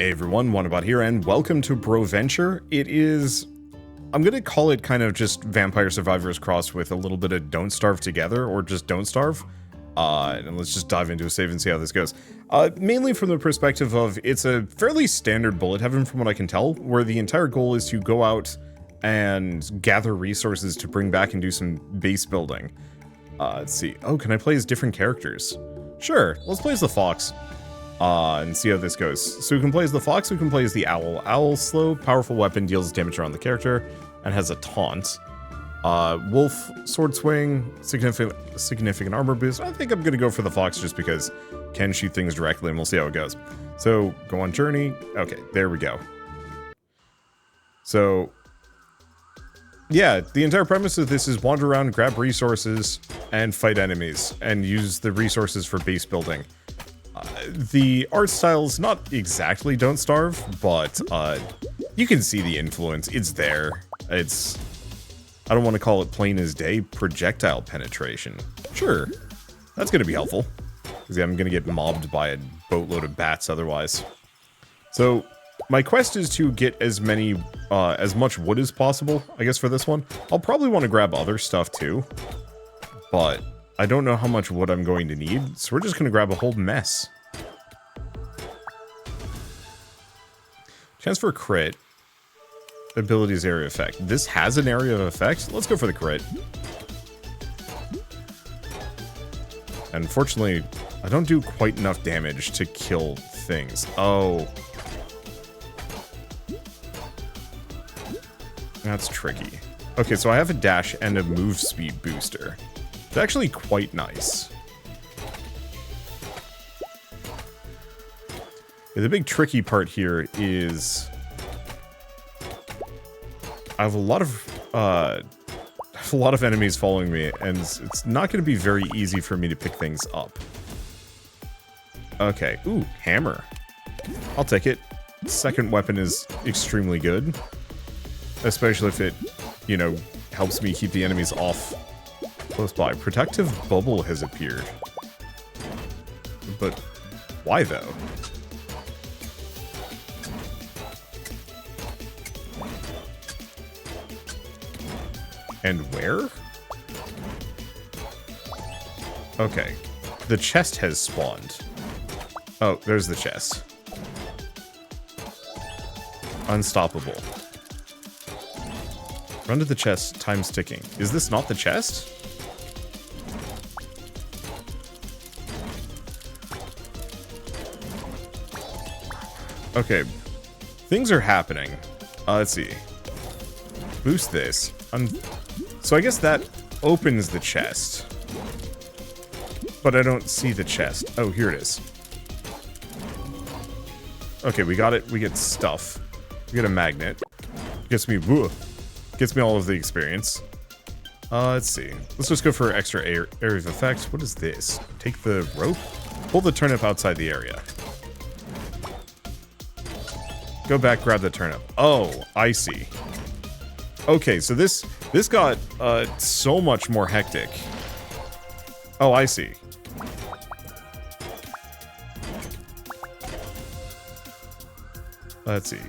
Hey everyone, Wanderbot here, and welcome to Broventure. It is, I'm gonna call it kind of just Vampire Survivors crossed with a little bit of Don't Starve Together, or just Don't Starve. And let's just dive into a save and see how this goes. Mainly from the perspective of, it's a fairly standard bullet heaven from what I can tell, where the entire goal is to go out and gather resources to bring back and do some base building. Let's see. Oh, can I play as different characters? Sure, let's play as the fox. And see how this goes. So we can play as the fox, we can play as the owl. Owl, slow, powerful weapon, deals damage around the character, and has a taunt. Wolf, sword swing, significant armor boost. I think I'm gonna go for the fox just because can shoot things directly, and we'll see how it goes. So, go on journey. Okay, there we go. So, yeah, the entire premise of this is wander around, grab resources, and fight enemies, and use the resources for base building. The art style is not exactly Don't Starve, but you can see the influence. It's there. It's, I don't want to call it plain as day, projectile penetration. Sure, that's going to be helpful, because I'm going to get mobbed by a boatload of bats otherwise. So, my quest is to get as much wood as possible, I guess, for this one. I'll probably want to grab other stuff too, but I don't know how much wood I'm going to need, so we're just going to grab a whole mess. Chance for a crit. Abilities area effect. This has an area of effect. Let's go for the crit. Unfortunately, I don't do quite enough damage to kill things. Oh. That's tricky. Okay, so I have a dash and a move speed booster. It's actually quite nice. Yeah, the big tricky part here is I have a lot of enemies following me, and it's not going to be very easy for me to pick things up. Okay, ooh, hammer. I'll take it. Second weapon is extremely good, especially if it, you know, helps me keep the enemies off close by. Protective bubble has appeared. But why though? And where? Okay. The chest has spawned. Oh, there's the chest. Unstoppable. Run to the chest, time's ticking. Is this not the chest? Okay. Things are happening. Let's see. Boost this. So I guess that opens the chest. But I don't see the chest. Oh, here it is. Okay, we got it. We get stuff. We get a magnet. Gets me all of the experience. Let's see. Let's just go for extra area of effect. What is this? Take the rope? Pull the turnip outside the area. Go back, grab the turnip. Oh, I see. Okay, so this got so much more hectic. Oh, I see. Let's see.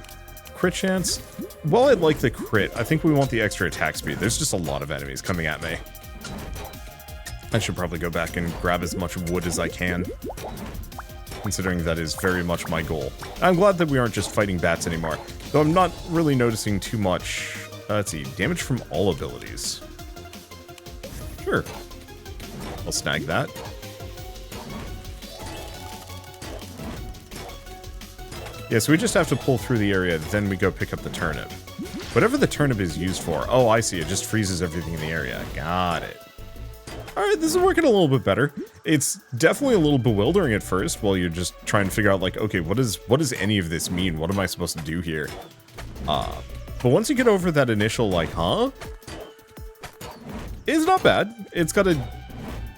Crit chance. Well, I'd like the crit. I think we want the extra attack speed. There's just a lot of enemies coming at me. I should probably go back and grab as much wood as I can, considering that is very much my goal. I'm glad that we aren't just fighting bats anymore, though I'm not really noticing too much. Let's see, damage from all abilities. Sure. I'll snag that. Yeah, so we just have to pull through the area, then we go pick up the turnip. Whatever the turnip is used for. Oh, I see, it just freezes everything in the area. Got it. Alright, this is working a little bit better. It's definitely a little bewildering at first while you're just trying to figure out, like, okay, what does any of this mean? What am I supposed to do here? But once you get over that initial, like, huh? It's not bad. It's got a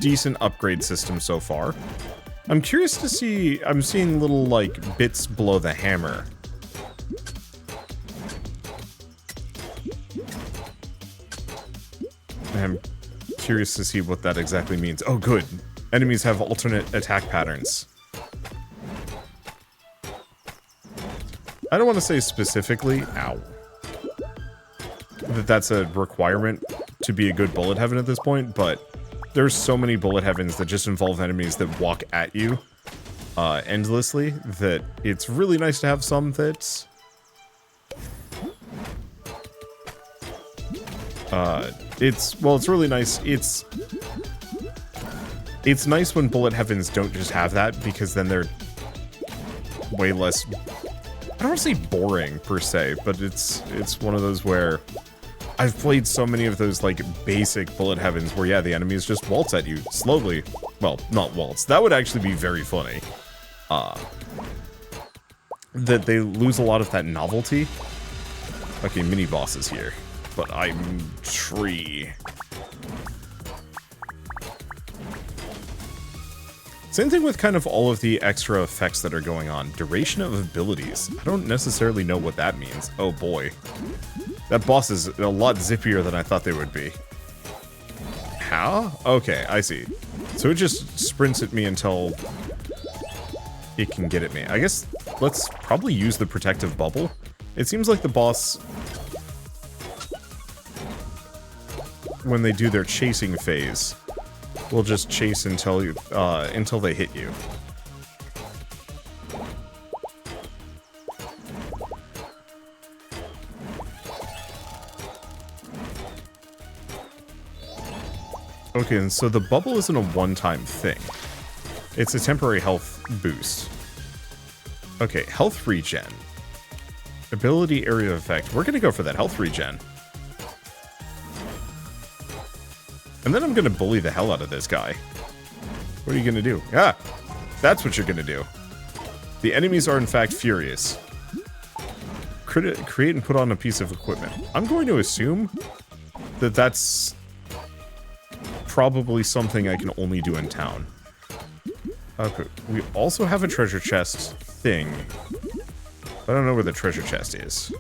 decent upgrade system so far. I'm curious to see, I'm seeing little, like, bits below the hammer. I'm curious to see what that exactly means. Oh, good. Enemies have alternate attack patterns. I don't want to say specifically, ow, that that's a requirement to be a good bullet heaven at this point, but there's so many bullet heavens that just involve enemies that walk at you endlessly that it's really nice to have some that it's really nice. It's nice when bullet heavens don't just have that, because then they're way less, I don't want to say boring per se, but it's one of those where I've played so many of those like basic bullet heavens where, yeah, the enemies just waltz at you slowly. Well, not waltz. That would actually be very funny. That they lose a lot of that novelty. Okay, mini bosses here, but I'm tree. Same thing with kind of all of the extra effects that are going on. Duration of abilities. I don't necessarily know what that means. Oh boy. That boss is a lot zippier than I thought they would be. How? Okay, I see. So it just sprints at me until it can get at me. I guess let's probably use the protective bubble. It seems like the boss, when they do their chasing phase, will just chase until they hit you. Okay, and so the bubble isn't a one-time thing. It's a temporary health boost. Okay, health regen. Ability area of effect. We're gonna go for that health regen. And then I'm gonna bully the hell out of this guy. What are you gonna do? Ah! That's what you're gonna do. The enemies are in fact furious. Create and put on a piece of equipment. I'm going to assume that that's probably something I can only do in town. Okay, we also have a treasure chest thing. I don't know where the treasure chest is.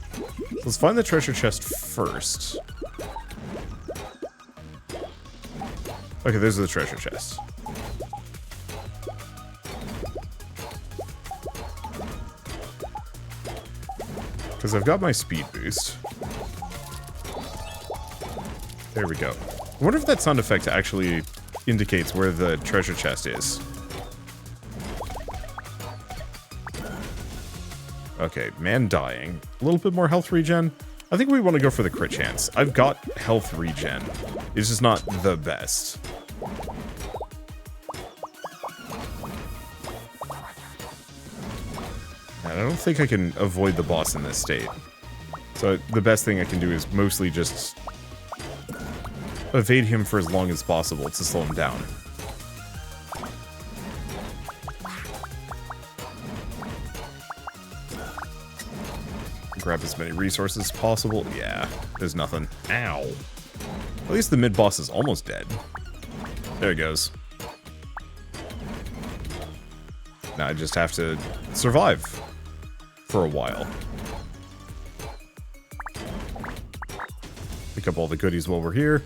Let's find the treasure chest first. Okay, those are the treasure chests. Because I've got my speed boost. There we go. I wonder if that sound effect actually indicates where the treasure chest is. Okay, man dying. A little bit more health regen. I think we want to go for the crit chance. I've got health regen. It's just not the best. And I don't think I can avoid the boss in this state. So the best thing I can do is mostly just evade him for as long as possible to slow him down. Grab as many resources as possible. Yeah, there's nothing. Ow. At least the mid-boss is almost dead. There he goes. Now I just have to survive for a while. Pick up all the goodies while we're here.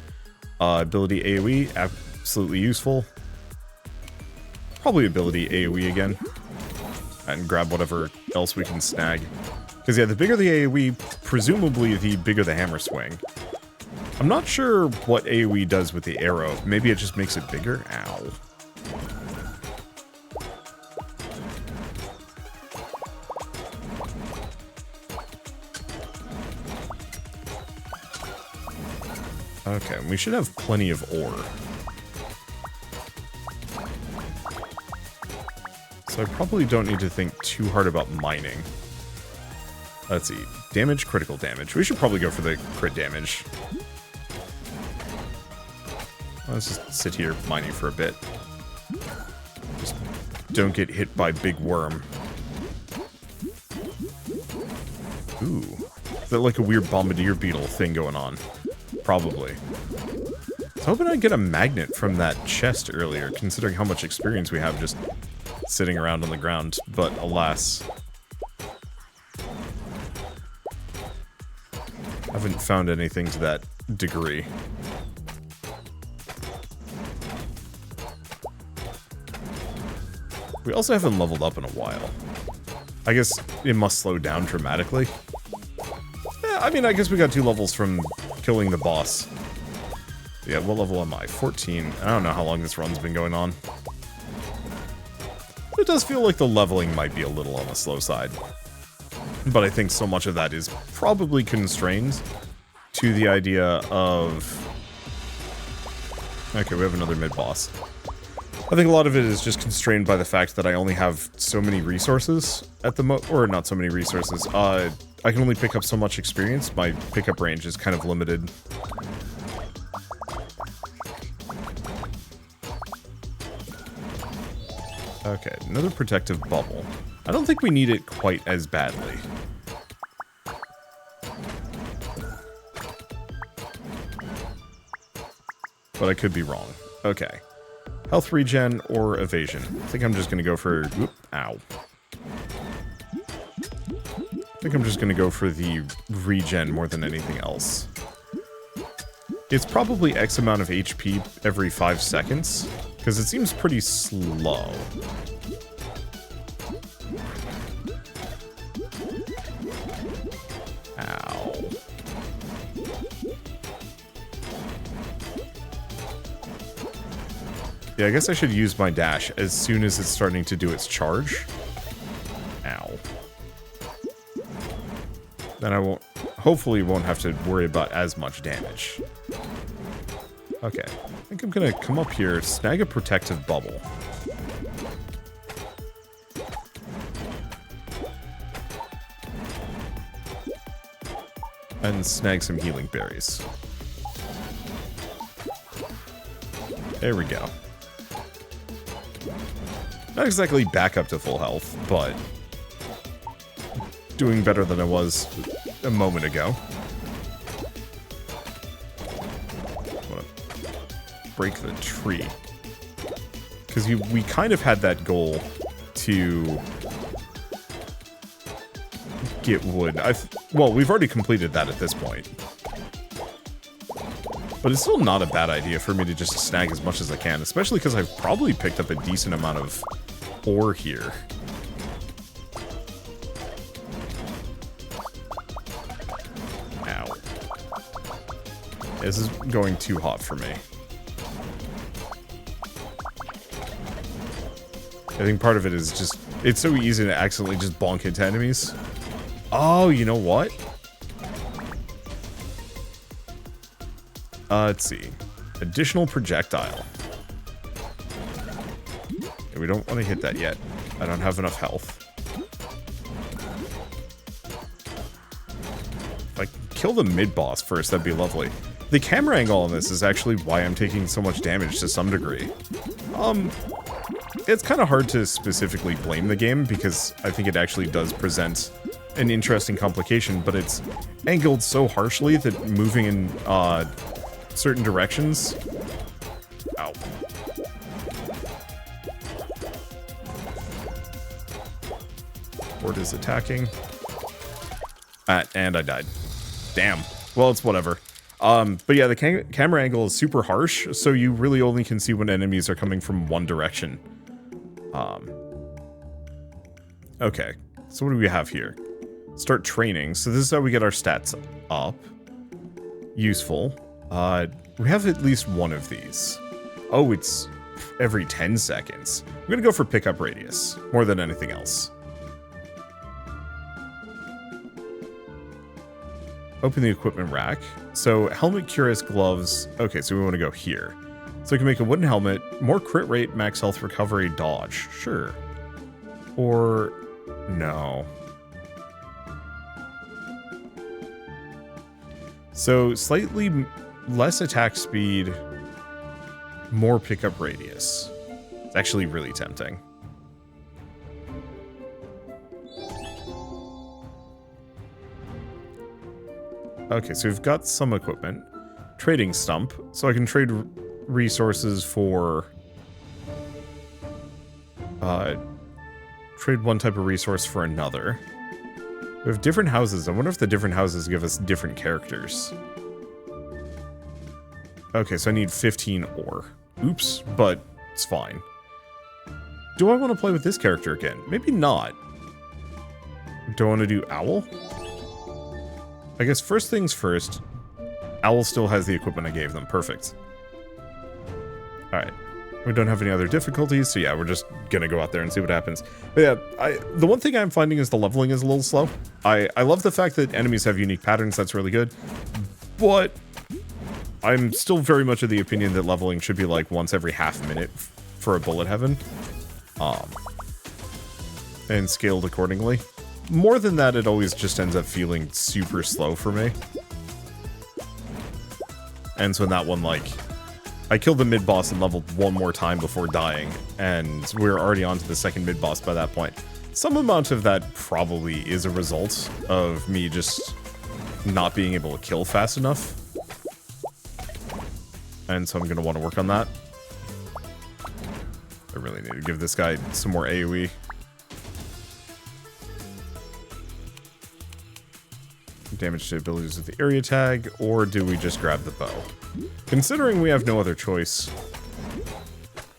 Ability AoE, absolutely useful. Probably ability AoE again. And grab whatever else we can snag. Because, yeah, the bigger the AoE, presumably the bigger the hammer swing. I'm not sure what AoE does with the arrow. Maybe it just makes it bigger? Ow. Okay, we should have plenty of ore. So I probably don't need to think too hard about mining. Let's see. Damage, critical damage. We should probably go for the crit damage. Let's just sit here mining for a bit. Just don't get hit by big worm. Ooh. Is that like a weird bombardier beetle thing going on? Probably. I was hoping I'd get a magnet from that chest earlier, considering how much experience we have just sitting around on the ground, but alas. I haven't found anything to that degree. We also haven't leveled up in a while. I guess it must slow down dramatically. I mean, I guess we got 2 levels from killing the boss. Yeah, what level am I? 14. I don't know how long this run's been going on. It does feel like the leveling might be a little on the slow side. But I think so much of that is probably constrained to the idea of... Okay, we have another mid-boss. I think a lot of it is just constrained by the fact that I only have so many resources at the or not so many resources. I can only pick up so much experience. My pickup range is kind of limited. Okay, another protective bubble. I don't think we need it quite as badly. But I could be wrong. Okay. Health regen or evasion. I think I'm just going to go for... Oop, ow. I think I'm just going to go for the regen more than anything else. It's probably X amount of HP every 5 seconds, because it seems pretty slow. Ow. Yeah, I guess I should use my dash as soon as it's starting to do its charge. Ow. Then I won't... Hopefully won't have to worry about as much damage. Okay. I think I'm gonna come up here, snag a protective bubble. And snag some healing berries. There we go. Not exactly back up to full health, but doing better than I was a moment ago. I want to break the tree. Because we kind of had that goal to get wood. Well, we've already completed that at this point. But it's still not a bad idea for me to just snag as much as I can, especially because I've probably picked up a decent amount of ore here. Ow. This is going too hot for me. I think part of it is just, it's so easy to accidentally just bonk into enemies. Oh, you know what? Let's see. Additional projectile. Okay, we don't want to hit that yet. I don't have enough health. If I kill the mid-boss first, that'd be lovely. The camera angle on this is actually why I'm taking so much damage to some degree. It's kind of hard to specifically blame the game because I think it actually does present an interesting complication, but it's angled so harshly that moving in, certain directions. Ow. Horde is attacking. And I died. Damn. Well, it's whatever. But yeah, the camera angle is super harsh, so you really only can see when enemies are coming from one direction. Okay. So what do we have here? Start training. So this is how we get our stats up. Useful. We have at least one of these. Oh, it's every 10 seconds. I'm gonna go for pickup radius, more than anything else. Open the equipment rack. So, helmet, cuirass, gloves. Okay, so we want to go here. So I can make a wooden helmet, more crit rate, max health, recovery, dodge. Sure. Or... no. So, slightly less attack speed, more pickup radius. It's actually really tempting. Okay, so we've got some equipment. Trading stump, so I can trade resources for... trade one type of resource for another. We have different houses. I wonder if the different houses give us different characters. Okay, so I need 15 ore. Oops, but it's fine. Do I want to play with this character again? Maybe not. Do I want to do Owl? I guess first things first, Owl still has the equipment I gave them. Perfect. Alright. We don't have any other difficulties, so yeah, we're just gonna go out there and see what happens. But yeah, the one thing I'm finding is the leveling is a little slow. I love the fact that enemies have unique patterns, that's really good. But I'm still very much of the opinion that leveling should be like once every half minute for a bullet heaven. And scaled accordingly. More than that, it always just ends up feeling super slow for me. And so in that one, like, I killed the mid-boss and leveled one more time before dying, and we were already on to the second mid-boss by that point. Some amount of that probably is a result of me just not being able to kill fast enough. And so I'm going to want to work on that. I really need to give this guy some more AoE. Damage to abilities with the area tag, or do we just grab the bow? Considering we have no other choice,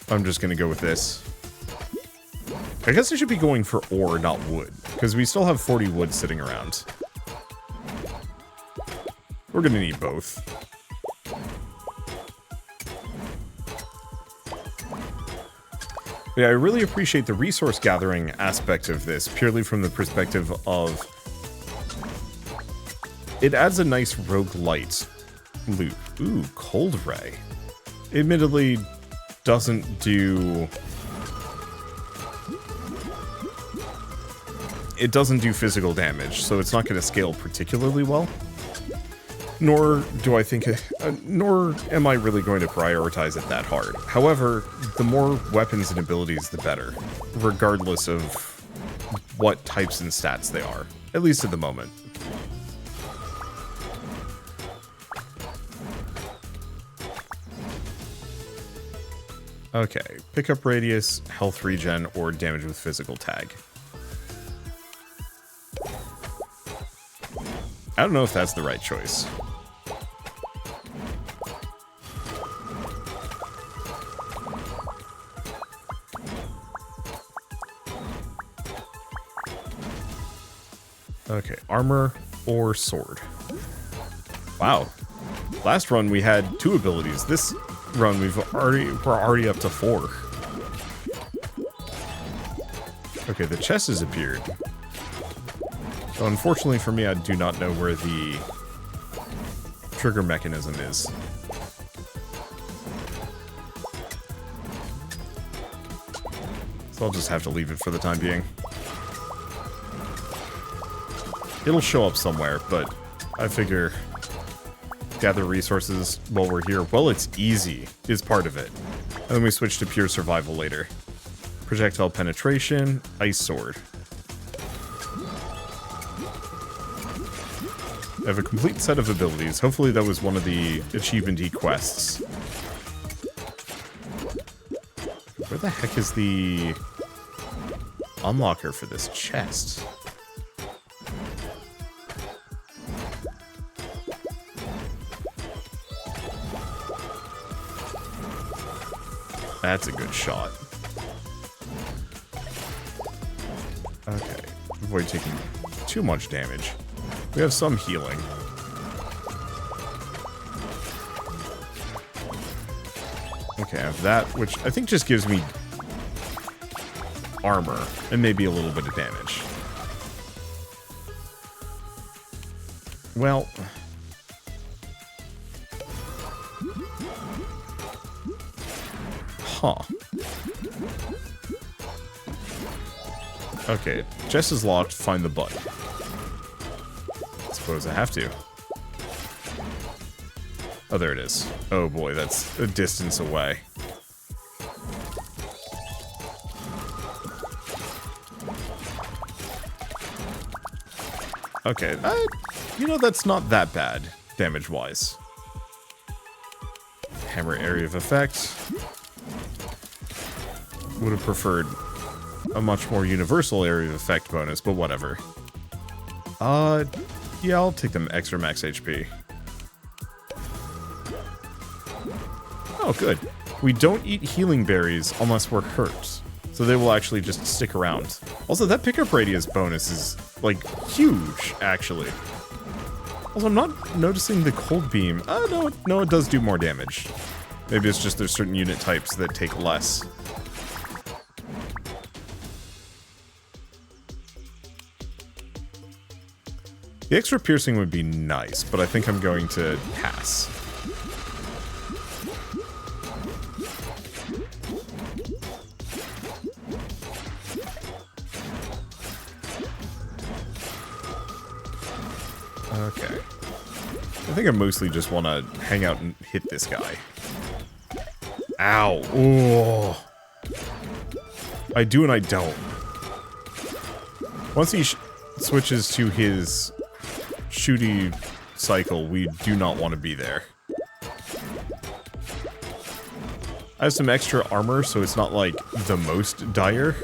I'm just gonna go with this. I guess I should be going for ore, not wood, because we still have 40 wood sitting around. We're gonna need both. Yeah, I really appreciate the resource gathering aspect of this, purely from the perspective of it adds a nice roguelite loop. Ooh, Cold Ray. Admittedly, doesn't do... It doesn't do physical damage, so it's not going to scale particularly well. Nor do I think... nor am I really going to prioritize it that hard. However, the more weapons and abilities, the better. Regardless of what types and stats they are. At least at the moment. Okay, pickup radius, health regen, or damage with physical tag. I don't know if that's the right choice. Okay, armor or sword. Wow. Last run we had 2 abilities. This run we're already up to 4. Okay, the chest has appeared. So unfortunately for me, I do not know where the trigger mechanism is. So I'll just have to leave it for the time being. It'll show up somewhere, but I figure gather resources while we're here. Well, it's easy is part of it. And then we switch to pure survival later. Projectile penetration, ice sword. I have a complete set of abilities. Hopefully that was one of the achievement-y quests. Where the heck is the unlocker for this chest? That's a good shot. Okay. Avoid taking too much damage. We have some healing. Okay, I have that, which I think just gives me armor and maybe a little bit of damage. Well... Huh. Okay, chest is locked, find the button. Suppose I have to. Oh, there it is. Oh boy, that's a distance away. Okay, you know, that's not that bad, damage-wise. Hammer area of effect. Would have preferred a much more universal area of effect bonus, but whatever. Yeah, I'll take them extra max HP. Oh, good. We don't eat healing berries unless we're hurt, so they will actually just stick around. Also, that pickup radius bonus is like, huge, actually. Although I'm not noticing the cold beam. No, it does do more damage. Maybe it's just there's certain unit types that take less. The extra piercing would be nice, but I think I'm going to pass. Okay. I think I mostly just want to hang out and hit this guy. Ow. Oh. I do and I don't. Once he switches to his shooty cycle, we do not want to be there. I have some extra armor, so it's not like the most dire.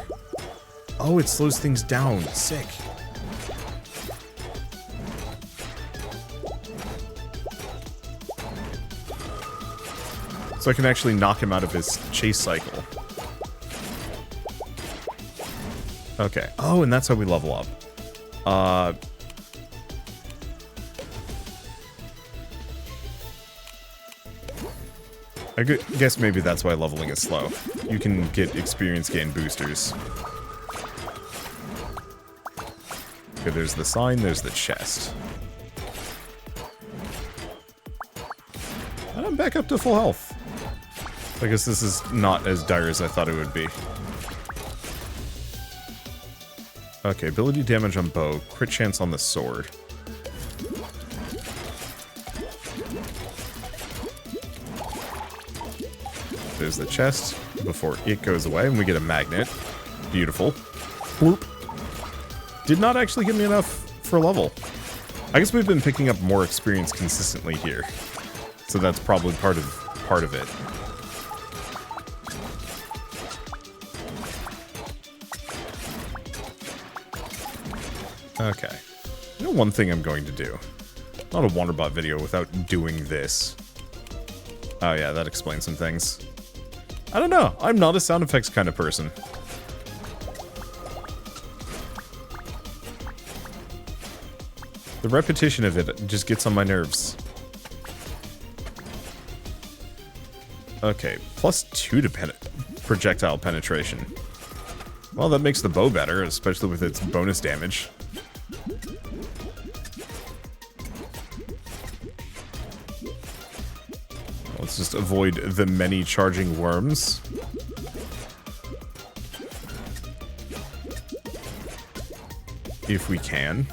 Oh, it slows things down. Sick. So I can actually knock him out of his chase cycle. Okay. Oh, and that's how we level up. I guess maybe that's why leveling is slow. You can get experience gain boosters. Okay, there's the sign, there's the chest. And I'm back up to full health. I guess this is not as dire as I thought it would be. Okay, ability damage on bow, crit chance on the sword. There's the chest before it goes away, and we get a magnet. Beautiful. Whoop. Did not actually give me enough for a level. I guess we've been picking up more experience consistently here, so that's probably part of it. Okay. You know one thing I'm going to do? Not a Wanderbot video without doing this. Oh yeah, that explains some things. I don't know. I'm not a sound effects kind of person. The repetition of it just gets on my nerves. Okay, +2 to projectile penetration. Well, that makes the bow better, especially with its bonus damage. Let's just avoid the many charging worms. If we can.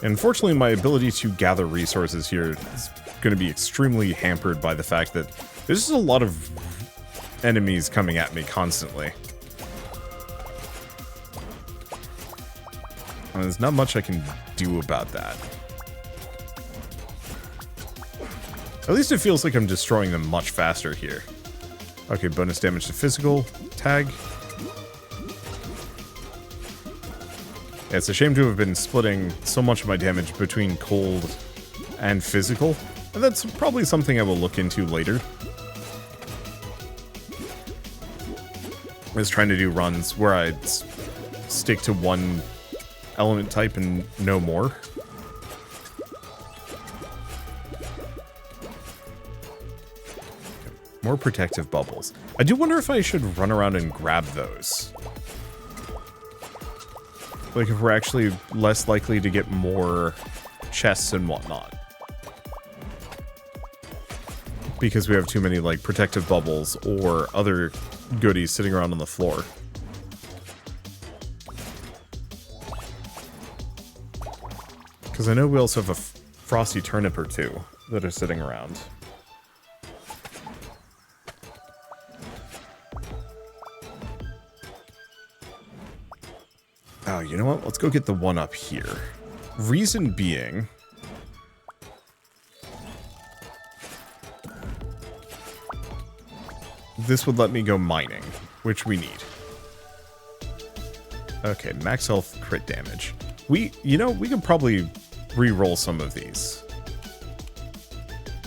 Unfortunately, my ability to gather resources here is going to be extremely hampered by the fact that there's just a lot of enemies coming at me constantly. And there's not much I can do about that. At least it feels like I'm destroying them much faster here. Okay, bonus damage to physical. Tag. Yeah, it's a shame to have been splitting so much of my damage between cold and physical. And that's probably something I will look into later. I was trying to do runs where I'd stick to one element type and no more. More protective bubbles. I do wonder if I should run around and grab those. Like if we're actually less likely to get more chests and whatnot. Because we have too many like protective bubbles or other goodies sitting around on the floor. Because I know we also have a frosty turnip or two that are sitting around. Oh, you know what? Let's go get the one up here. Reason being... this would let me go mining, which we need. Okay, max health, crit damage. We could probably re-roll some of these.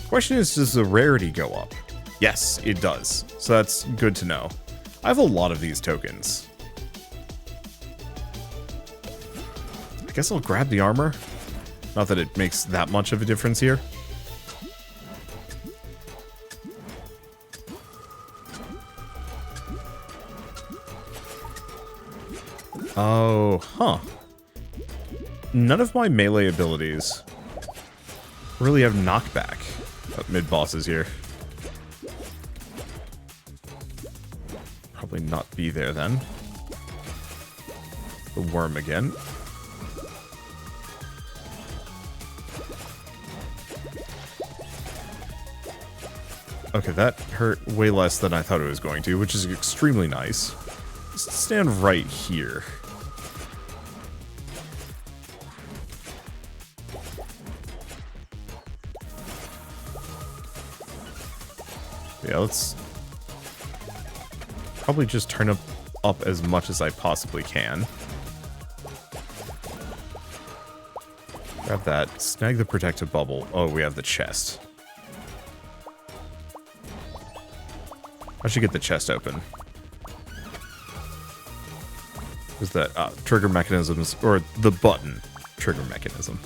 Question is, does the rarity go up? Yes, it does. So that's good to know. I have a lot of these tokens. guess I'll grab the armor. Not that it makes that much of a difference here. Oh, huh. None of my melee abilities really have knockback. Oh, mid-bosses here. Probably not be there then. The worm again. Okay, that hurt way less than I thought it was going to, which is extremely nice. Just stand right here. Yeah, let's probably just turn up as much as I possibly can. Grab that. Snag the protective bubble. Oh, we have the chest. I should get the chest open. Is that trigger mechanisms, or the button trigger mechanism?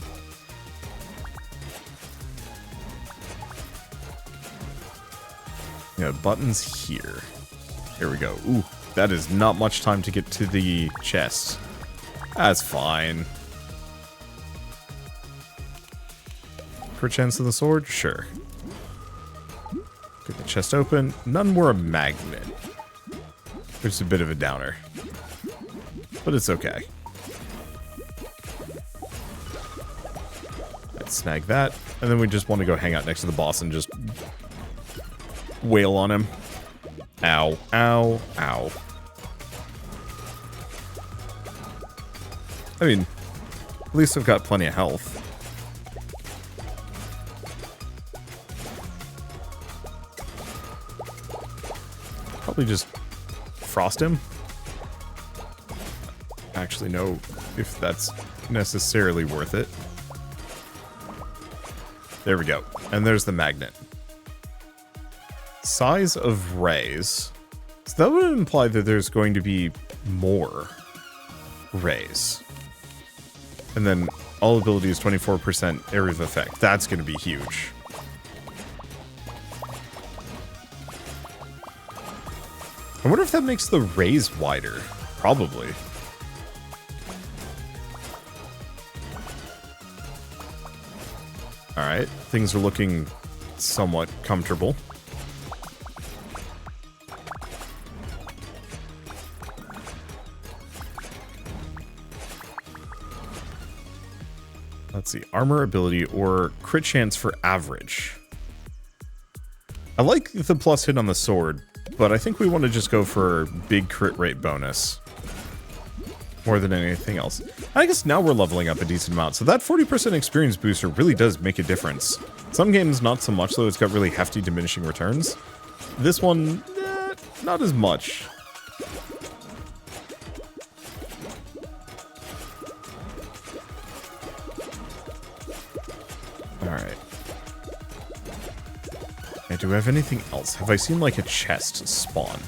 Yeah, buttons here. Here we go. Ooh, that is not much time to get to the chest. That's fine. Crit chance of the sword? Sure. Get the chest open. None were a magnet. Which is a bit of a downer. But it's okay. Let's snag that. And then we just want to go hang out next to the boss and just wail on him. Ow, ow, ow. I mean, at least I've got plenty of health. Probably just frost him. Actually, know if that's necessarily worth it. There we go. And there's the magnet. Size of rays. So that would imply that there's going to be more rays. And then all abilities 24% area of effect. That's going to be huge. I wonder if that makes the rays wider. Probably. Alright, things are looking somewhat comfortable. Let's see, armor ability or crit chance for average. I like the plus hit on the sword, but I think we want to just go for big crit rate bonus more than anything else. I guess now we're leveling up a decent amount, so that 40% experience booster really does make a difference. Some games not so much, though. It's got really hefty diminishing returns. This one, not as much. Alright. And do we have anything else? Have I seen, like, a chest spawn?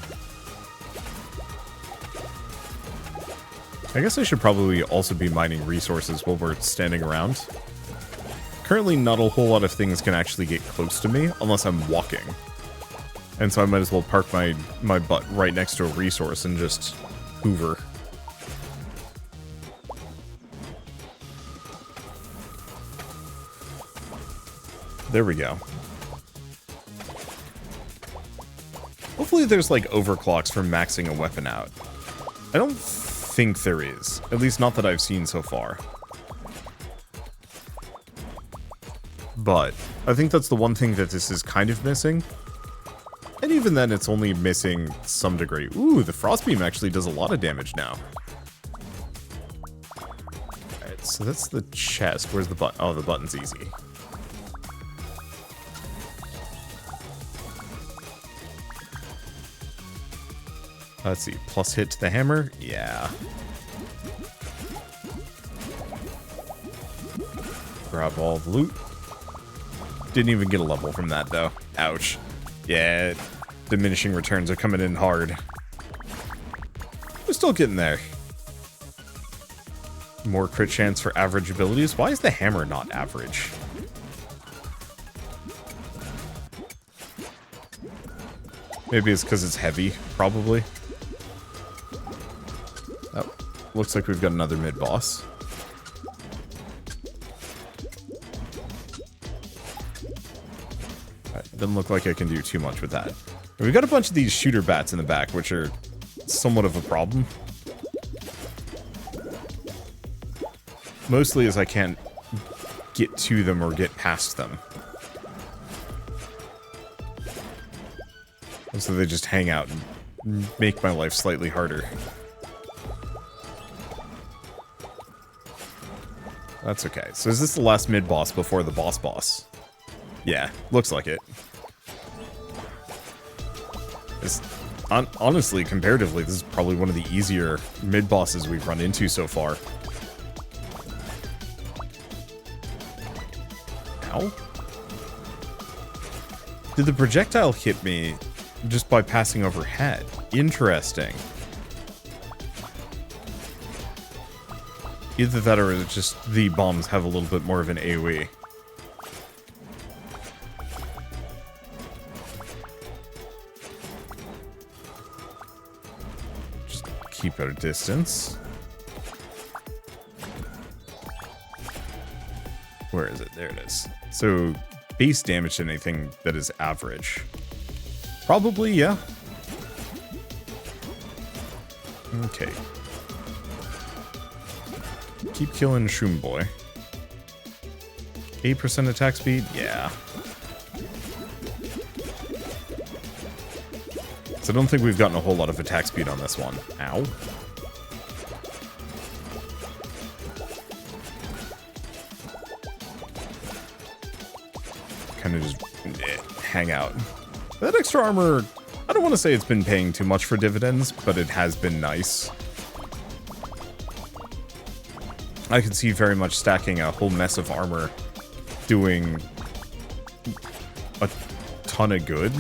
I guess I should probably also be mining resources while we're standing around. Currently, not a whole lot of things can actually get close to me unless I'm walking. And so I might as well park my butt right next to a resource and just hoover. There we go. Hopefully there's like overclocks for maxing a weapon out. I don't think there is. At least not that I've seen so far. But I think that's the one thing that this is kind of missing. And even then, it's only missing some degree. Ooh, the Frostbeam actually does a lot of damage now. Alright, so that's the chest. Where's the button? Oh, the button's easy. Let's see, plus hit to the hammer? Yeah. Grab all the loot. Didn't even get a level from that, though. Ouch. Yeah, diminishing returns are coming in hard. We're still getting there. more crit chance for average abilities. Why is the hammer not average? Maybe it's because it's heavy, probably. Oh, looks like we've got another mid-boss. Doesn't look like I can do too much with that. And we've got a bunch of these shooter bats in the back, which are somewhat of a problem. Mostly as I can't get to them or get past them. And so they just hang out and make my life slightly harder. That's okay. So is this the last mid-boss before the boss? Yeah, looks like it. Honestly, comparatively, this is probably one of the easier mid-bosses we've run into so far. Ow. Did the projectile hit me just by passing overhead? Interesting. Either that or it's just the bombs have a little bit more of an AoE. Keep at a distance. Where is it? There it is. So, base damage to anything that is average. Probably, yeah. Okay. Keep killing Shroom Boy. 8% attack speed? Yeah. I don't think we've gotten a whole lot of attack speed on this one. Ow. Kind of just hang out. That extra armor, I don't want to say it's been paying too much for dividends, but it has been nice. I could see very much stacking a whole mess of armor doing a ton of good.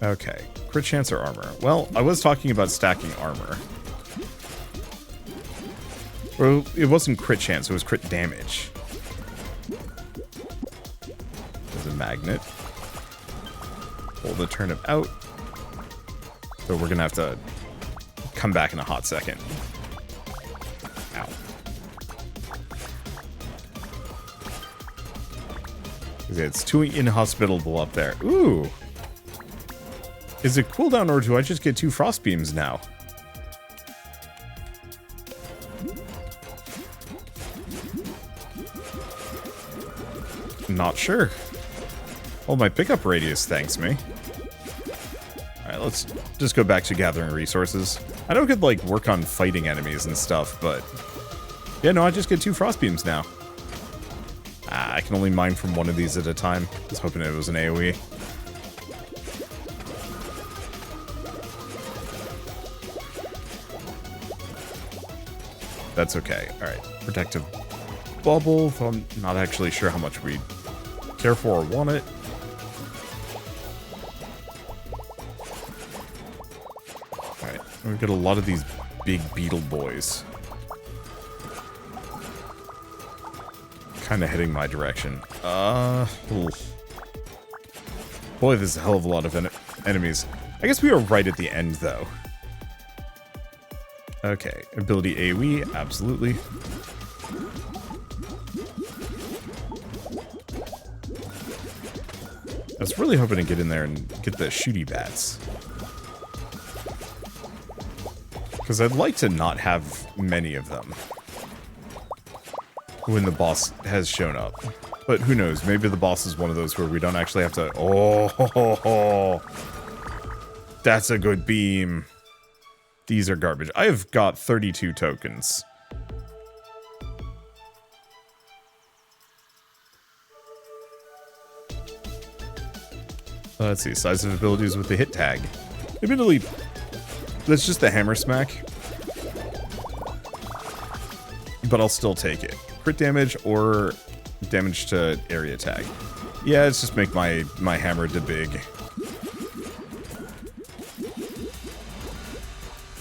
Okay, crit chance or armor? Well, I was talking about stacking armor. Well, it wasn't crit chance, it was crit damage. There's a magnet. Pull the turnip out. So we're gonna have to come back in a hot second. Ow. It's too inhospitable up there. Ooh! Is it cooldown or do I just get 2 frost beams now? Not sure. Well, my pickup radius thanks me. Alright, let's just go back to gathering resources. I know I could, like, work on fighting enemies and stuff, but... yeah, no, I just get 2 frost beams now. Ah, I can only mine from one of these at a time. I was hoping it was an AoE. That's okay. Alright, protective bubble, though I'm not actually sure how much we care for or want it. Alright, we've got a lot of these big beetle boys. Kind of heading my direction. Oof. Boy, there's a hell of a lot of enemies. I guess we are right at the end, though. Okay, ability AoE, absolutely. I was really hoping to get in there and get the shooty bats. Because I'd like to not have many of them when the boss has shown up. But who knows, maybe the boss is one of those where we don't actually have to... oh, that's a good beam. These are garbage. I have got 32 tokens. Let's see, size of abilities with the hit tag. Admittedly, that's just the hammer smack. But I'll still take it. Crit damage or damage to area tag. Yeah, let's just make my hammer de big.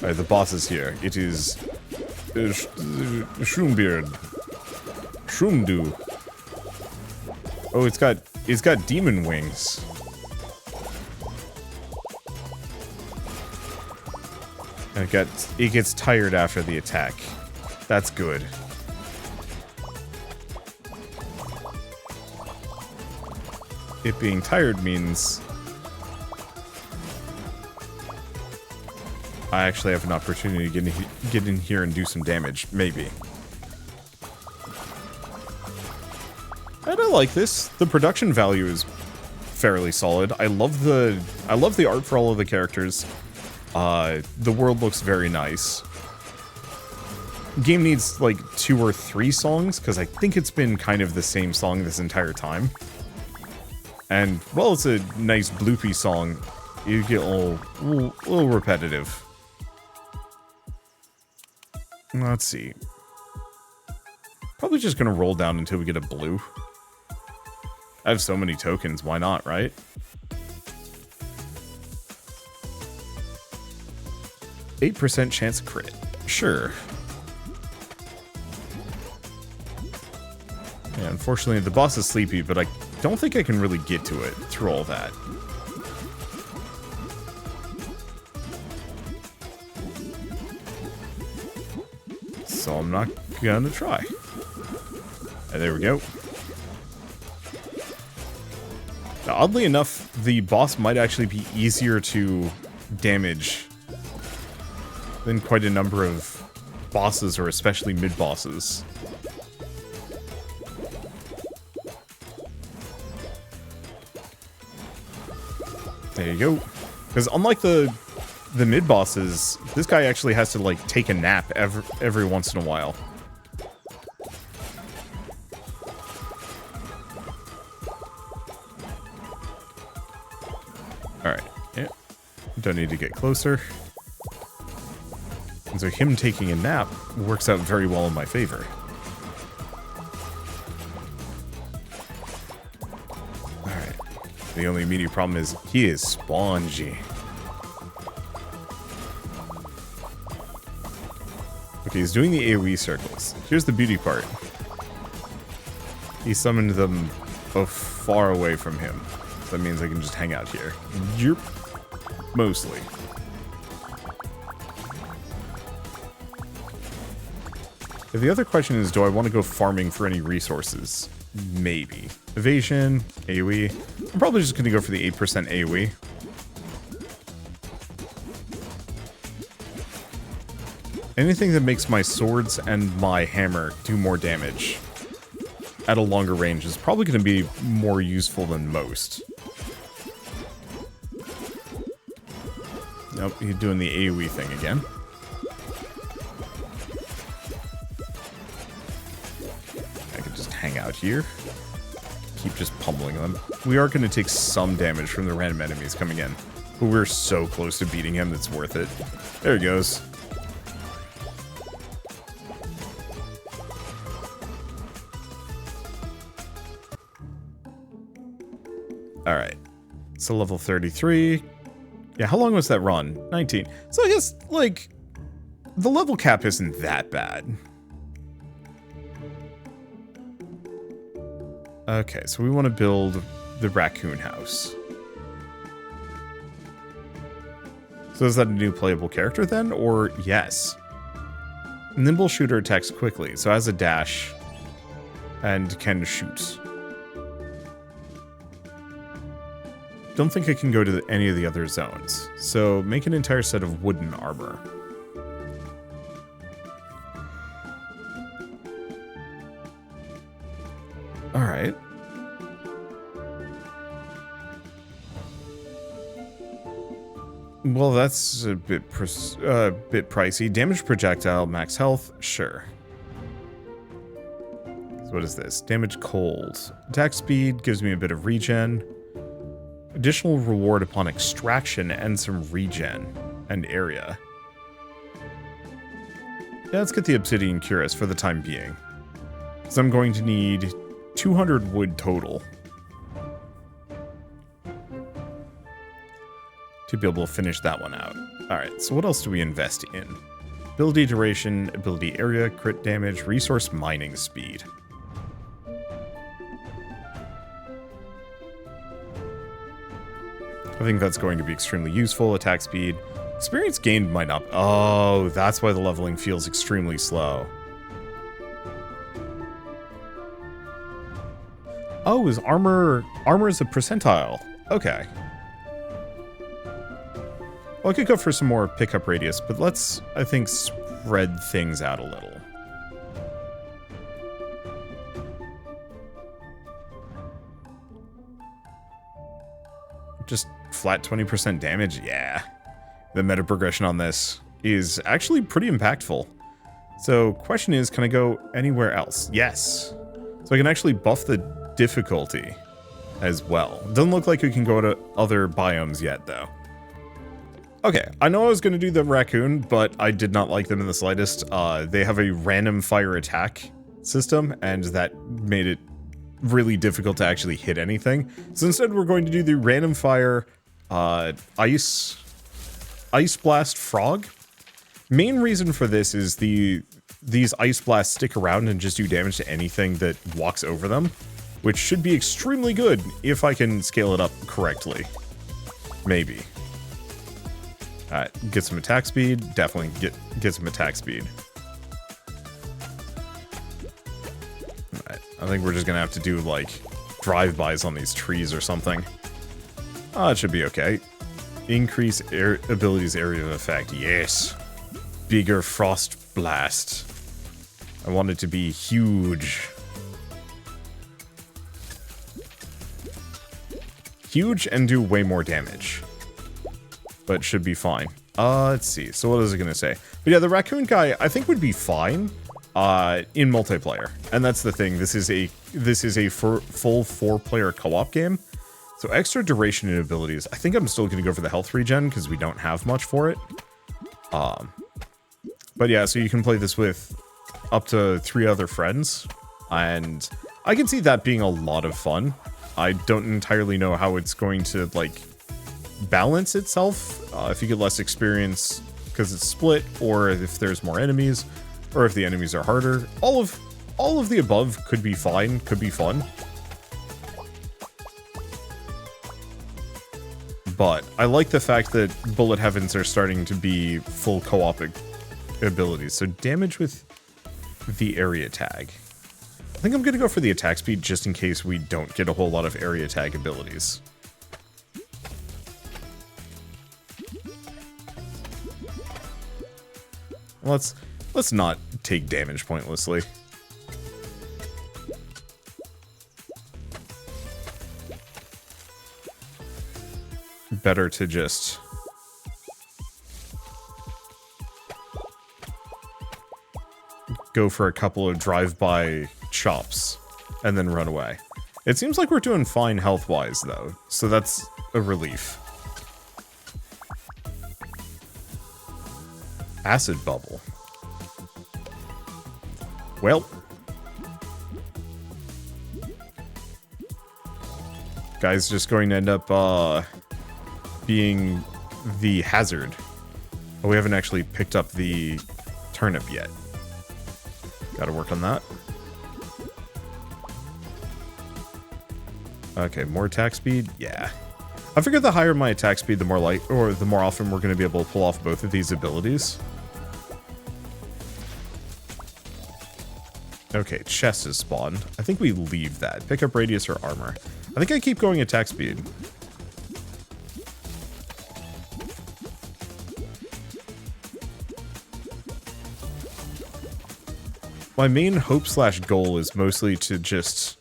Alright, the boss is here. It is... Shroombeard. Shroomdoo. Oh, it's got demon wings. And it gets tired after the attack. That's good. It being tired means I actually have an opportunity to get in here and do some damage, maybe. And I like this. The production value is fairly solid. I love the art for all of the characters. The world looks very nice. Game needs like 2 or 3 songs, because I think it's been kind of the same song this entire time. And while it's a nice bloopy song, you get a little repetitive. Let's see. Probably just gonna roll down until we get a blue. I have so many tokens, why not, right? %8 chance crit. Sure. Yeah, unfortunately the boss is sleepy, but I don't think I can really get to it through all that. So I'm not gonna try. And there we go. Now, oddly enough, the boss might actually be easier to damage than quite a number of bosses, or especially mid-bosses. There you go. Because unlike the mid-bosses, this guy actually has to, like, take a nap every once in a while. Alright. Yeah. Don't need to get closer. And so him taking a nap works out very well in my favor. Alright. The only immediate problem is he is spongy. Okay, he's doing the AoE circles. Here's the beauty part. He summoned them far away from him. So that means I can just hang out here. Yep. Mostly. The other question is, do I want to go farming for any resources? Maybe. Evasion, AoE. I'm probably just going to go for the 8% AoE. Anything that makes my swords and my hammer do more damage at a longer range is probably going to be more useful than most. Nope, he's doing the AoE thing again. I can just hang out here. Keep just pummeling them. We are going to take some damage from the random enemies coming in. But we're so close to beating him, it's worth it. There he goes. Alright. So level 33. Yeah, how long was that run? 19. So I guess, like, the level cap isn't that bad. Okay, so we want to build the raccoon house. So is that a new playable character then? Or yes. Nimble shooter attacks quickly, so has a dash and can shoot. Don't think I can go to any of the other zones, so make an entire set of wooden armor. Alright. Well, that's a bit pricey. Damage projectile, max health, sure. So what is this? Damage cold. Attack speed gives me a bit of regen. Additional reward upon extraction and some regen and area. Yeah, let's get the obsidian cuirass for the time being. Because I'm going to need 200 wood total. to be able to finish that one out. Alright, so what else do we invest in? Ability duration, ability area, crit damage, resource mining speed. I think that's going to be extremely useful. Attack speed. Experience gained might not... Oh, that's why the leveling feels extremely slow. Oh, is armor... Armor is a percentile. Okay. Well, I could go for some more pickup radius, but let's, I think, spread things out a little. Just flat 20% damage? Yeah. The meta progression on this is actually pretty impactful. So, question is, can I go anywhere else? Yes. So I can actually buff the difficulty as well. Doesn't look like we can go to other biomes yet, though. Okay, I know I was going to do the raccoon, but I did not like them in the slightest. They have a random fire attack system, and that made it really difficult to actually hit anything. So instead, we're going to do the random fire ice blast frog. Main reason for this is these ice blasts stick around and just do damage to anything that walks over them, which should be extremely good if I can scale it up correctly. Maybe. Alright, get some attack speed. Definitely get some attack speed. Alright, I think we're just gonna have to do, like, drive-bys on these trees or something. Oh, it should be okay. Increase abilities area of effect. Yes. Bigger frost blast. I want it to be huge. Huge and do way more damage. But should be fine. Let's see. So what is it going to say? But yeah, the raccoon guy, I think would be fine in multiplayer. And that's the thing. This is a full 4-player co-op game. So extra duration and abilities. I think I'm still going to go for the health regen because we don't have much for it. But yeah, so you can play this with up to 3 other friends. And I can see that being a lot of fun. I don't entirely know how it's going to, like, balance itself, if you get less experience because it's split, or if there's more enemies, or if the enemies are harder. All of the above could be fine, could be fun. But I like the fact that bullet heavens are starting to be full co-op abilities. So damage with the area tag. I think I'm going to go for the attack speed just in case we don't get a whole lot of area tag abilities. Let's not take damage pointlessly. Better to just go for a couple of drive-by chops and then run away. It seems like we're doing fine health-wise, though, so that's a relief. Acid bubble. Well. Guy's just going to end up being the hazard. Oh, we haven't actually picked up the turnip yet. Gotta work on that. Okay, more attack speed? Yeah. I figured the higher my attack speed, the more the more often we're going to be able to pull off both of these abilities. Okay, chest is spawned. I think we leave that. Pick up radius or armor. I think I keep going attack speed. My main hope/goal is mostly to just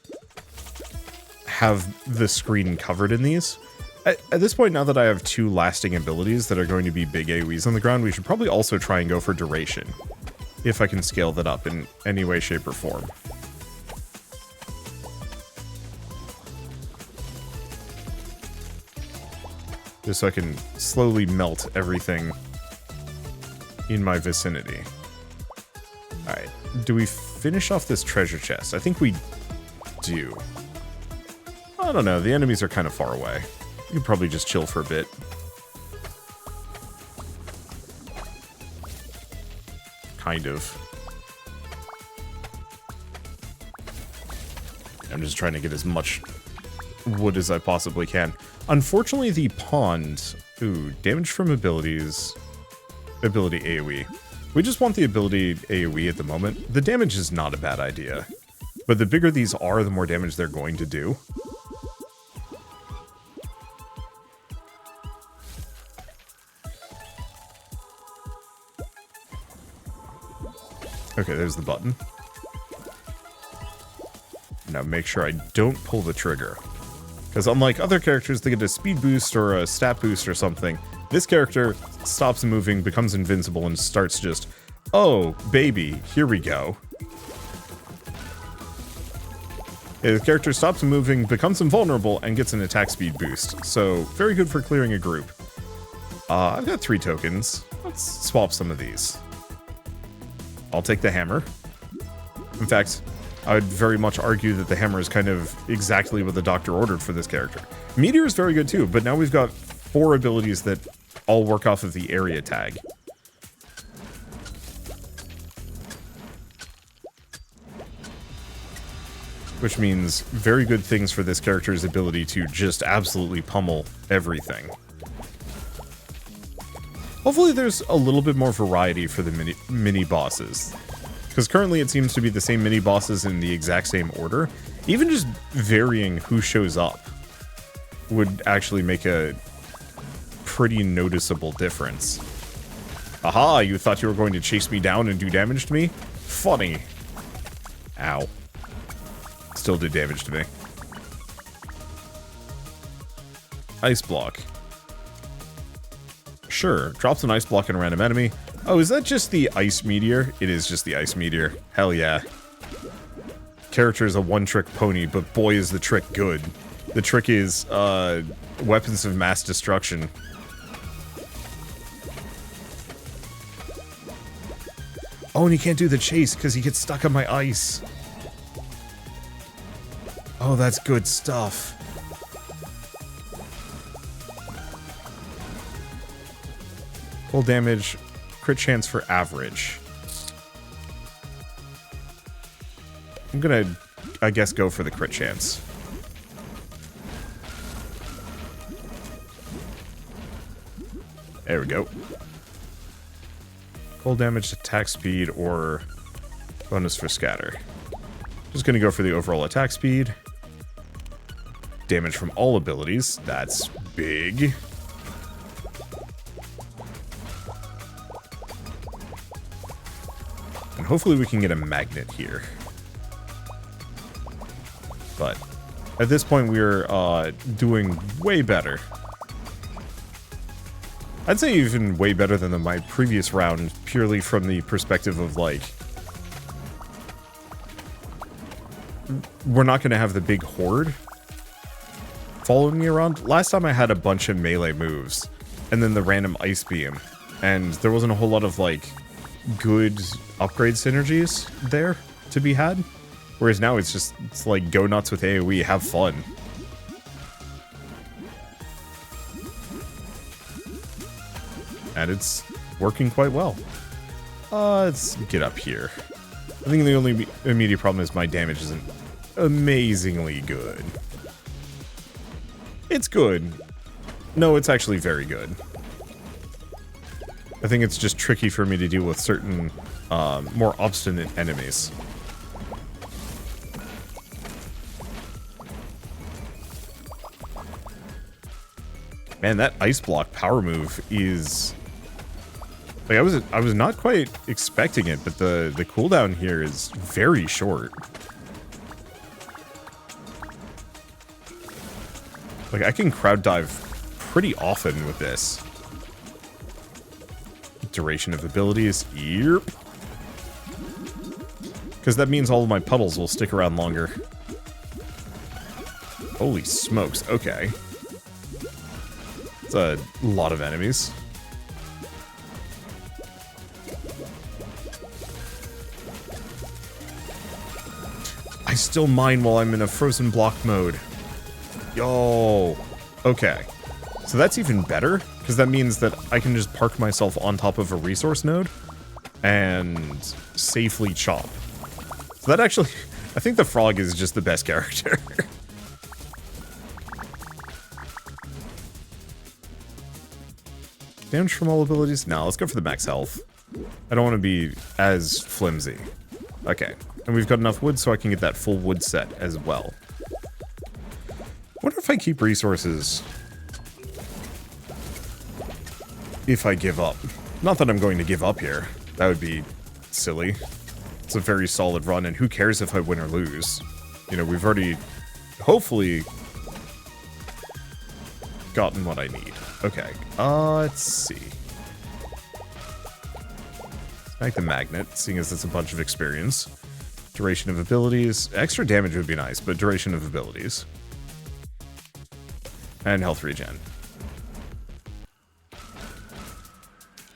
have the screen covered in these. At this point, now that I have 2 lasting abilities that are going to be big AoEs on the ground, we should probably also try and go for duration. If I can scale that up in any way, shape, or form. Just so I can slowly melt everything in my vicinity. Alright, do we finish off this treasure chest? I think we do. I don't know, the enemies are kind of far away. You can probably just chill for a bit. kind of. I'm just trying to get as much wood as I possibly can. Unfortunately, the pond... Ooh, damage from abilities... Ability AoE. We just want the ability AoE at the moment. The damage is not a bad idea. But the bigger these are, the more damage they're going to do. Okay, there's the button. Now make sure I don't pull the trigger. Because unlike other characters that get a speed boost or a stat boost or something, this character stops moving, becomes invincible, and starts just, oh, baby, here we go. Yeah, the character stops moving, becomes invulnerable, and gets an attack speed boost. So, very good for clearing a group. I've got 3 tokens. Let's swap some of these. I'll take the hammer. In fact, I would very much argue that the hammer is kind of exactly what the doctor ordered for this character. Meteor is very good too, but now we've got 4 abilities that all work off of the area tag. Which means very good things for this character's ability to just absolutely pummel everything. Hopefully there's a little bit more variety for the mini bosses. Because currently it seems to be the same mini bosses in the exact same order. Even just varying who shows up would actually make a pretty noticeable difference. Aha, you thought you were going to chase me down and do damage to me? Funny. Ow. Still did damage to me. Ice block. Sure, drops an ice block on a random enemy. Oh, is that just the ice meteor? It is just the ice meteor. Hell yeah. Character is a one-trick pony, but boy is the trick good. The trick is, weapons of mass destruction. Oh, and he can't do the chase because he gets stuck on my ice. Oh, that's good stuff. Full damage, crit chance for average. I'm gonna, I guess, go for the crit chance. There we go. Full damage, attack speed, or bonus for scatter. Just gonna go for the overall attack speed. Damage from all abilities, that's big. And hopefully we can get a magnet here. But at this point we're doing way better. I'd say even way better than my previous round, purely from the perspective of, like, we're not going to have the big horde following me around. Last time I had a bunch of melee moves, and then the random ice beam, and there wasn't a whole lot of, like, good upgrade synergies there to be had. Whereas now it's just, it's like, go nuts with AoE, have fun. And it's working quite well. Let's get up here. I think the only immediate problem is my damage isn't amazingly good. It's good. No, it's actually very good. I think it's just tricky for me to deal with certain more obstinate enemies. Man, that ice block power move is... Like, I was not quite expecting it, but the cooldown here is very short. Like, I can crowd dive pretty often with this. Duration of abilities, yep. Because that means all of my puddles will stick around longer. Holy smokes, okay. It's a lot of enemies. I still mine while I'm in a frozen block mode. Yo. Okay. So that's even better, because that means that I can just park myself on top of a resource node. and safely chop. So that actually, I think the frog is just the best character. Damage from all abilities? No, let's go for the max health. I don't want to be as flimsy. Okay, and we've got enough wood so I can get that full wood set as well. Wonder if I keep resources if I give up. Not that I'm going to give up here. That would be silly. It's a very solid run, and who cares if I win or lose? You know, we've already, hopefully, gotten what I need. Okay, let's see. Like the magnet, seeing as it's a bunch of experience. Duration of abilities. Extra damage would be nice, but duration of abilities. And health regen.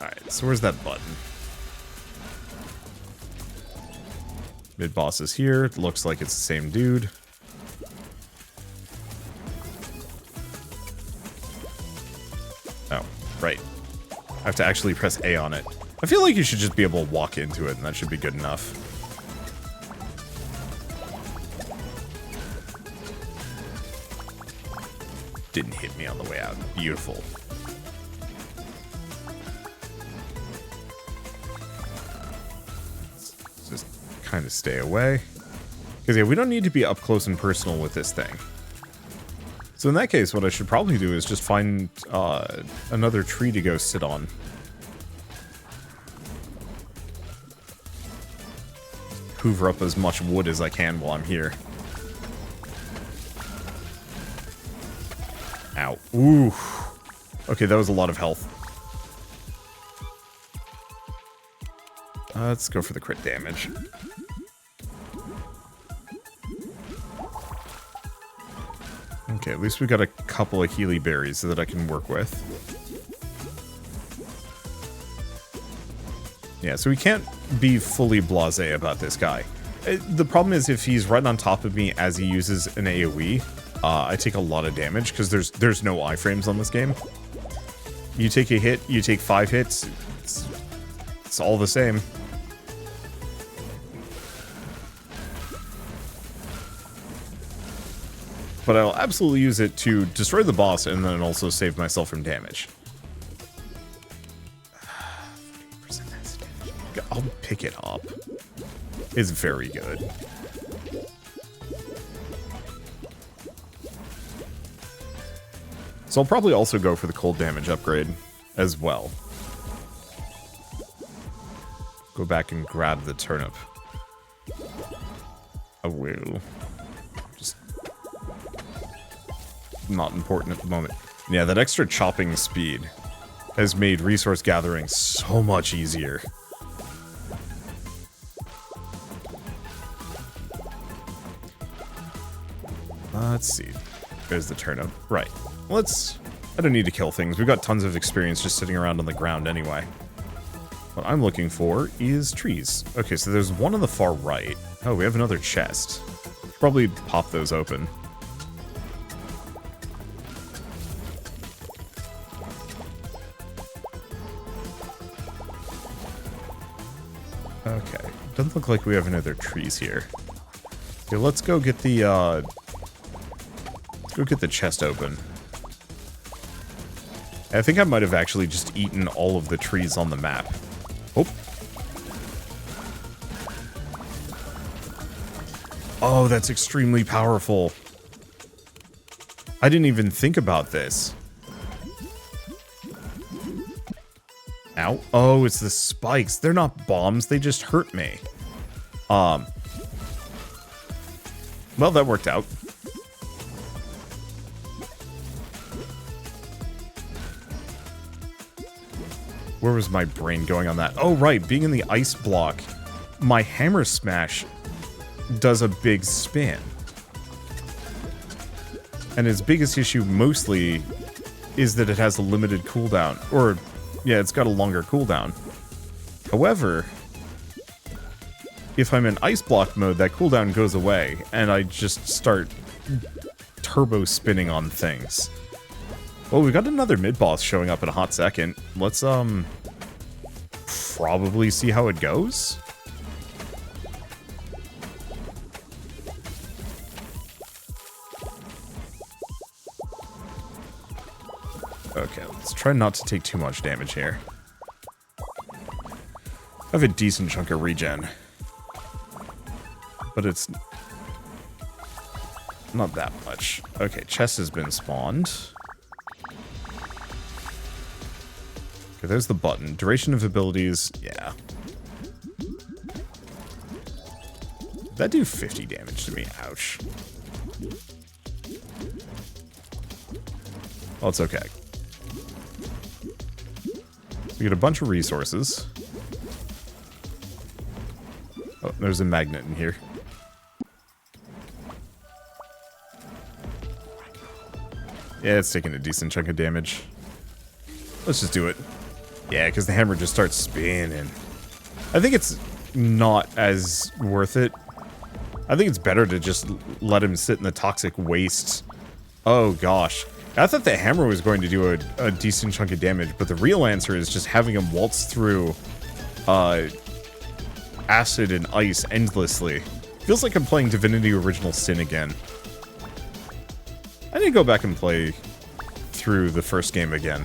Alright, so where's that button? Mid-boss is here. It looks like it's the same dude. Oh, right. I have to actually press A on it. I feel like you should just be able to walk into it, and that should be good enough. Didn't hit me on the way out. Beautiful. Let's just kind of stay away. Because, yeah, we don't need to be up close and personal with this thing. So in that case, what I should probably do is just find another tree to go sit on. Hoover up as much wood as I can while I'm here. Ow. Ooh. Okay, that was a lot of health. Let's go for the crit damage. Okay, at least we got a couple of Healy berries that I can work with. Yeah, so we can't be fully blasé about this guy. The problem is if he's right on top of me as he uses an AoE, I take a lot of damage because there's no iframes on this game. You take a hit, you take 5 hits, it's all the same. But I'll absolutely use it to destroy the boss and then also save myself from damage. I'll pick it up. It's very good. So I'll probably also go for the cold damage upgrade as well. Go back and grab the turnip. I will. Just not important at the moment. Yeah, that extra chopping speed has made resource gathering so much easier. Let's see. There's the turnip. Right. I don't need to kill things. We've got tons of experience just sitting around on the ground anyway. What I'm looking for is trees. Okay, so there's one on the far right. Oh, we have another chest. Probably pop those open. Okay. Doesn't look like we have any other trees here. Okay, let's go get the, chest open. I think I might have actually just eaten all of the trees on the map. Oh. Oh, that's extremely powerful. I didn't even think about this. Ow. Oh, it's the spikes. They're not bombs. They just hurt me. Well, that worked out. Where was my brain going on that? Oh, right. Being in the ice block, my hammer smash does a big spin. And its biggest issue mostly is that it has a limited cooldown. Or, yeah, it's got a longer cooldown. However, if I'm in ice block mode, that cooldown goes away, and I just start turbo spinning on things. Well, we got another mid-boss showing up in a hot second. Let's, probably see how it goes. Okay, let's try not to take too much damage here. I have a decent chunk of regen. But it's not that much. Okay, chest has been spawned. Okay, there's the button. Duration of abilities, yeah. Did that do 50 damage to me? Ouch. Well, it's okay. We get a bunch of resources. Oh, there's a magnet in here. Yeah, it's taking a decent chunk of damage. Let's just do it. Yeah, because the hammer just starts spinning. I think it's not as worth it. I think it's better to just let him sit in the toxic waste. Oh, gosh. I thought the hammer was going to do a decent chunk of damage, but the real answer is just having him waltz through acid and ice endlessly. Feels like I'm playing Divinity Original Sin again. I need to go back and play through the first game again.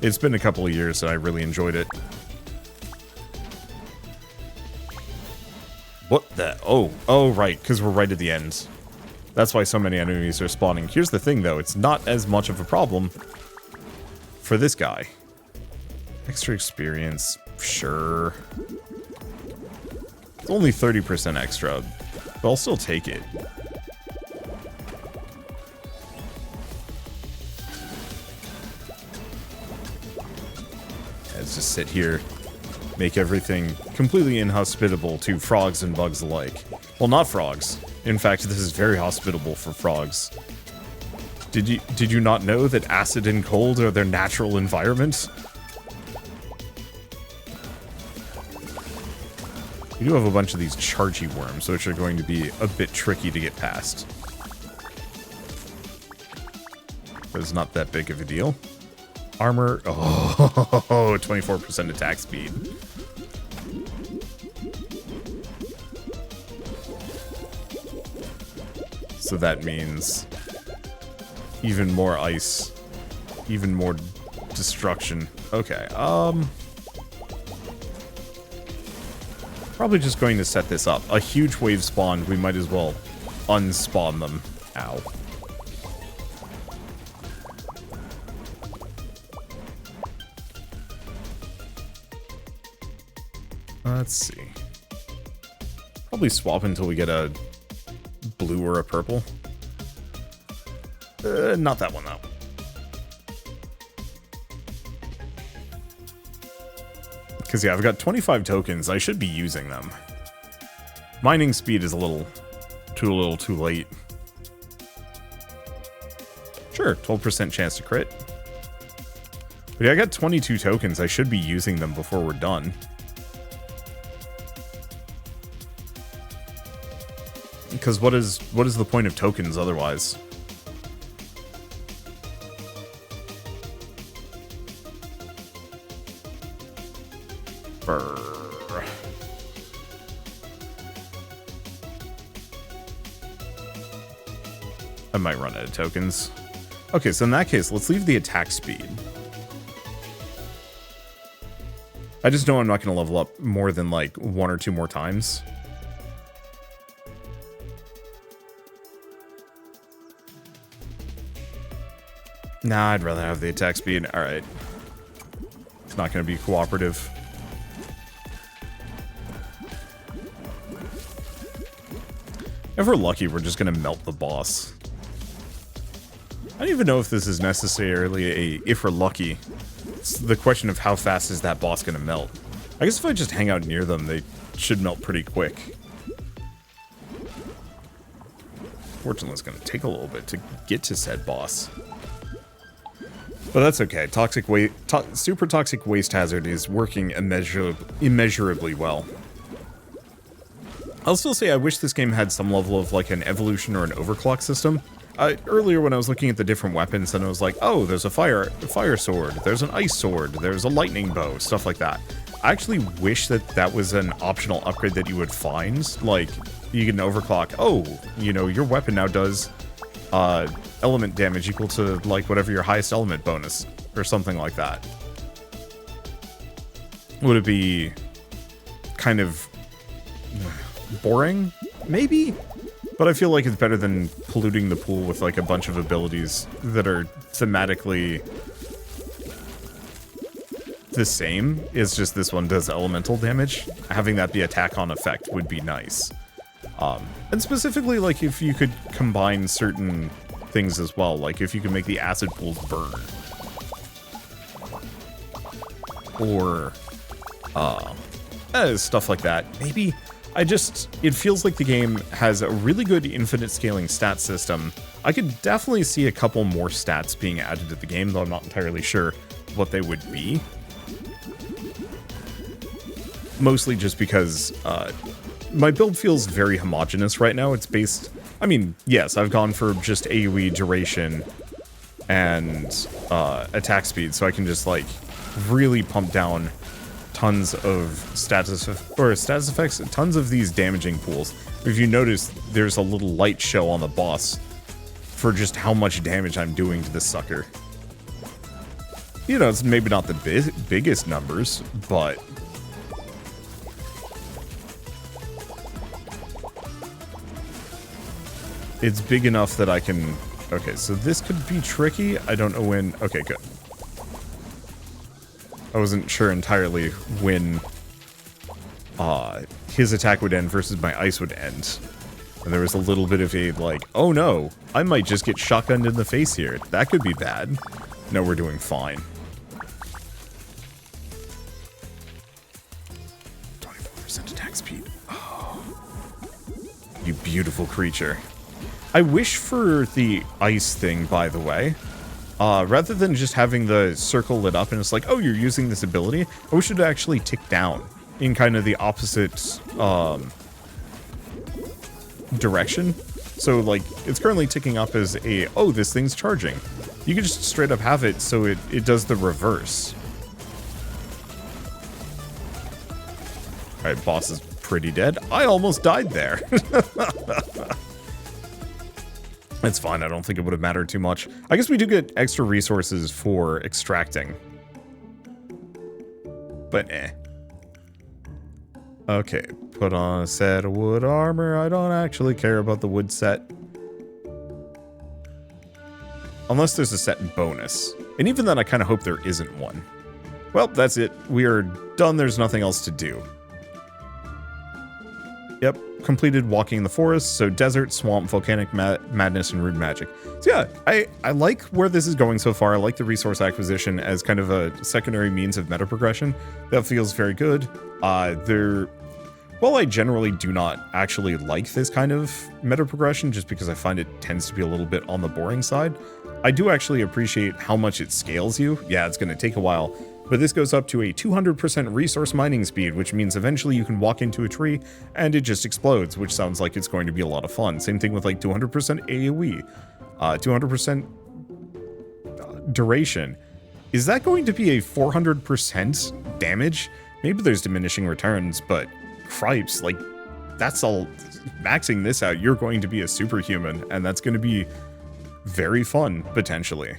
It's been a couple of years and I really enjoyed it. What the? Oh, right, because we're right at the end. That's why so many enemies are spawning. Here's the thing, though. It's not as much of a problem for this guy. Extra experience, sure. It's only 30% extra, but I'll still take it. Let's just sit here, make everything completely inhospitable to frogs and bugs alike. Well, not frogs. In fact, this is very hospitable for frogs. Did you not know that acid and cold are their natural environment? We do have a bunch of these chargy worms, which are going to be a bit tricky to get past. But it's not that big of a deal. Armor, oh, 24% attack speed. So that means even more ice, even more destruction. Okay, probably just going to set this up. A huge wave spawned, we might as well unspawn them. Ow. Let's see. Probably swap until we get a blue or a purple. Not that one, though. Because, yeah, I've got 25 tokens. I should be using them. Mining speed is a little too late. Sure, 12% chance to crit. But yeah, I got 22 tokens. I should be using them before we're done. Because what is the point of tokens otherwise? Brr. I might run out of tokens. Okay, so in that case, let's leave the attack speed. I just know I'm not going to level up more than like 1 or 2 more times. Nah, I'd rather have the attack speed. Alright. It's not going to be cooperative. If we're lucky, we're just going to melt the boss. I don't even know if this is necessarily a if we're lucky. It's the question of how fast is that boss going to melt. I guess if I just hang out near them, they should melt pretty quick. Fortunately, it's going to take a little bit to get to said boss. But that's okay. Super toxic waste hazard is working immeasurably well. I'll still say I wish this game had some level of like an evolution or an overclock system. Earlier when I was looking at the different weapons, and I was like, oh, there's a fire sword, there's an ice sword, there's a lightning bow, stuff like that. I actually wish that that was an optional upgrade that you would find. Like, you can overclock, oh, you know, your weapon now does element damage equal to, like, whatever your highest element bonus, or something like that. Would it be kind of boring? Maybe? But I feel like it's better than polluting the pool with, like, a bunch of abilities that are thematically the same. It's just this one does elemental damage. Having that be attack on effect would be nice. And specifically, like, if you could combine certain things as well, like if you could make the acid pools burn. Or, stuff like that. Maybe, it feels like the game has a really good infinite scaling stat system. I could definitely see a couple more stats being added to the game, though I'm not entirely sure what they would be. Mostly just because, my build feels very homogenous right now. It's based, I mean, yes, I've gone for just AoE duration and attack speed, so I can just, like, really pump down tons of status effects, tons of these damaging pools. If you notice, there's a little light show on the boss for just how much damage I'm doing to this sucker. You know, it's maybe not the biggest numbers, but it's big enough that I can... Okay, so this could be tricky. I don't know when... Okay, good. I wasn't sure entirely when his attack would end versus my ice would end. And there was a little bit of a, like, oh no, I might just get shotgunned in the face here. That could be bad. No, we're doing fine. 24% attack speed. Oh. You beautiful creature. I wish for the ice thing, by the way, rather than just having the circle lit up and it's like, oh, you're using this ability, I wish it would actually tick down in kind of the opposite direction. So, like, it's currently ticking up as a, oh, this thing's charging. You can just straight up have it so it does the reverse. Alright, boss is pretty dead. I almost died there. It's fine, I don't think it would have mattered too much. I guess we do get extra resources for extracting. But Okay, put on a set of wood armor. I don't actually care about the wood set. Unless there's a set bonus. And even then, I kind of hope there isn't one. Well, that's it. We are done. There's nothing else to do. Yep, completed walking in the forest, so desert, swamp, volcanic madness, and rude magic. So yeah, I like where this is going so far. I like the resource acquisition as kind of a secondary means of meta progression. That feels very good. While I generally do not actually like this kind of meta progression, just because I find it tends to be a little bit on the boring side, I do actually appreciate how much it scales you. Yeah, it's going to take a while. But this goes up to a 200% resource mining speed, which means eventually you can walk into a tree and it just explodes, which sounds like it's going to be a lot of fun. Same thing with like 200% AoE, 200% duration. Is that going to be a 400% damage? Maybe there's diminishing returns, but cripes, like, that's all. Maxing this out, you're going to be a superhuman, and that's going to be very fun, potentially.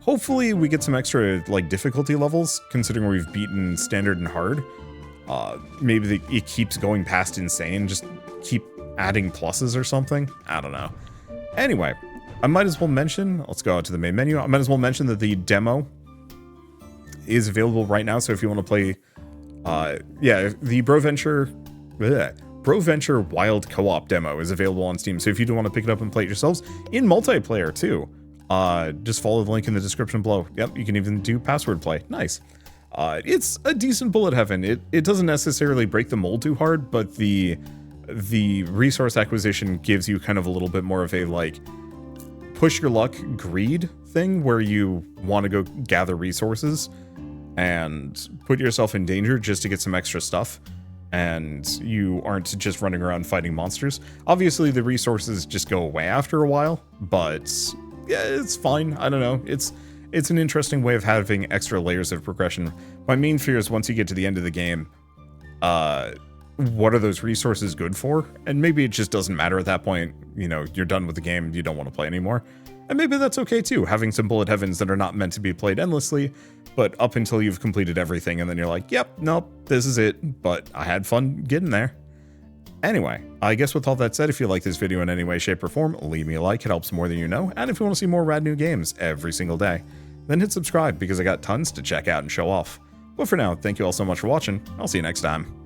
Hopefully we get some extra, like, difficulty levels, considering we've beaten standard and hard. Maybe it keeps going past insane, just keep adding pluses or something. I don't know. Anyway, I might as well mention, let's go out to the main menu. I might as well mention that the demo is available right now, so if you want to play, the Broventure Wild Co-op demo is available on Steam, so if you do want to pick it up and play it yourselves, in multiplayer too. Just follow the link in the description below. Yep, you can even do password play. Nice. It's a decent bullet heaven. It doesn't necessarily break the mold too hard, but the resource acquisition gives you kind of a little bit more of a, like, push your luck greed thing, where you want to go gather resources and put yourself in danger just to get some extra stuff, and you aren't just running around fighting monsters. Obviously, the resources just go away after a while, but yeah, it's fine. I don't know. It's it's an interesting way of having extra layers of progression. My main fear is once you get to the end of the game, what are those resources good for? And maybe it just doesn't matter at that point. You know, you're done with the game, you don't want to play anymore. And maybe that's okay too, having some bullet heavens that are not meant to be played endlessly, but up until you've completed everything and then you're like, yep, nope, this is it, but I had fun getting there. Anyway, I guess with all that said, if you like this video in any way, shape, or form, leave me a like, it helps more than you know, and if you want to see more rad new games every single day, then hit subscribe because I got tons to check out and show off. But for now, thank you all so much for watching, I'll see you next time.